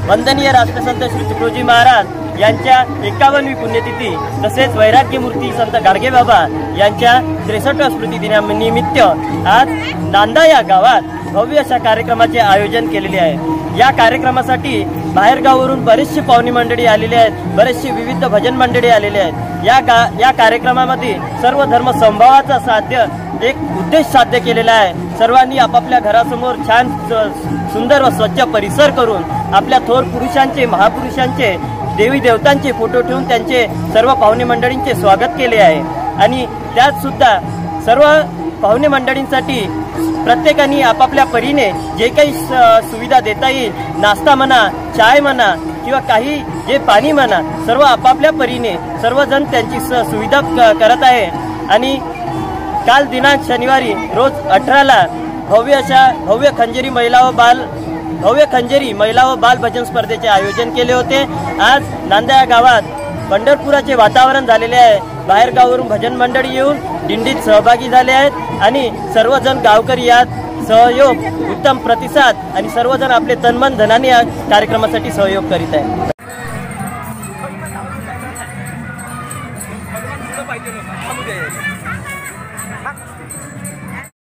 वंदनीय राष्ट्रसंत श्री तुकडोजी महाराज यांच्या 51वी पुण्यतिथी तसेच वैराग्यमूर्ती संत गाडगेबाबा यांच्या 63व्या स्मृती दिनानिमित्त आज नांदा या गावात भव्य अशा कार्यक्रमाचे आयोजन केलेले आहे। या कार्यक्रमासाठी बाहेरगावावरून बरेचसे पाहुणे मंडळी आलेले आहेत, बरेचसे विविध भजन मंडळी आलेले आहेत। या कार्यक्रमामध्ये सर्व धर्म समभावाचा साध्य एक उद्देश साध्य केलेला आहे। सर्वांनी आपापल्या घरासमोर छान सुंदर व स्वच्छ परिसर करून आपल्या थोर पुरुषांचे, महापुरुषांचे, देवी देवतांचे फोटो ठेवून त्यांचे सर्व पाहुणे मंडळींचे स्वागत केले आहे। आणि त्यात सुद्धा सर्व पाहुणे मंडळींसाठी प्रत्येकाने आपापल्या परीने जे काही सुविधा देता येईल, नाश्ता म्हणा, चाय म्हणा किंवा काही जे पाणी म्हणा, सर्व आपापल्या परीने सर्वजण त्यांची सुविधा करत आहे। आणि काल दिनांक शनिवारी रोज 18ला भव्य खंजेरी महिला व बाल भजन स्पर्धेचे आयोजन केले होते। आज नांदा या गावात पंढरपुराचे वातावरण झालेले आहे। बाहेरगावावरून भजन मंडळी येऊन दिंडीत सहभागी झाले आहेत आणि सर्वजण गावकरी यात सहयोग, उत्तम प्रतिसाद आणि सर्वजण आपले तनमन धनाने या कार्यक्रमासाठी सहयोग करीत आहेत।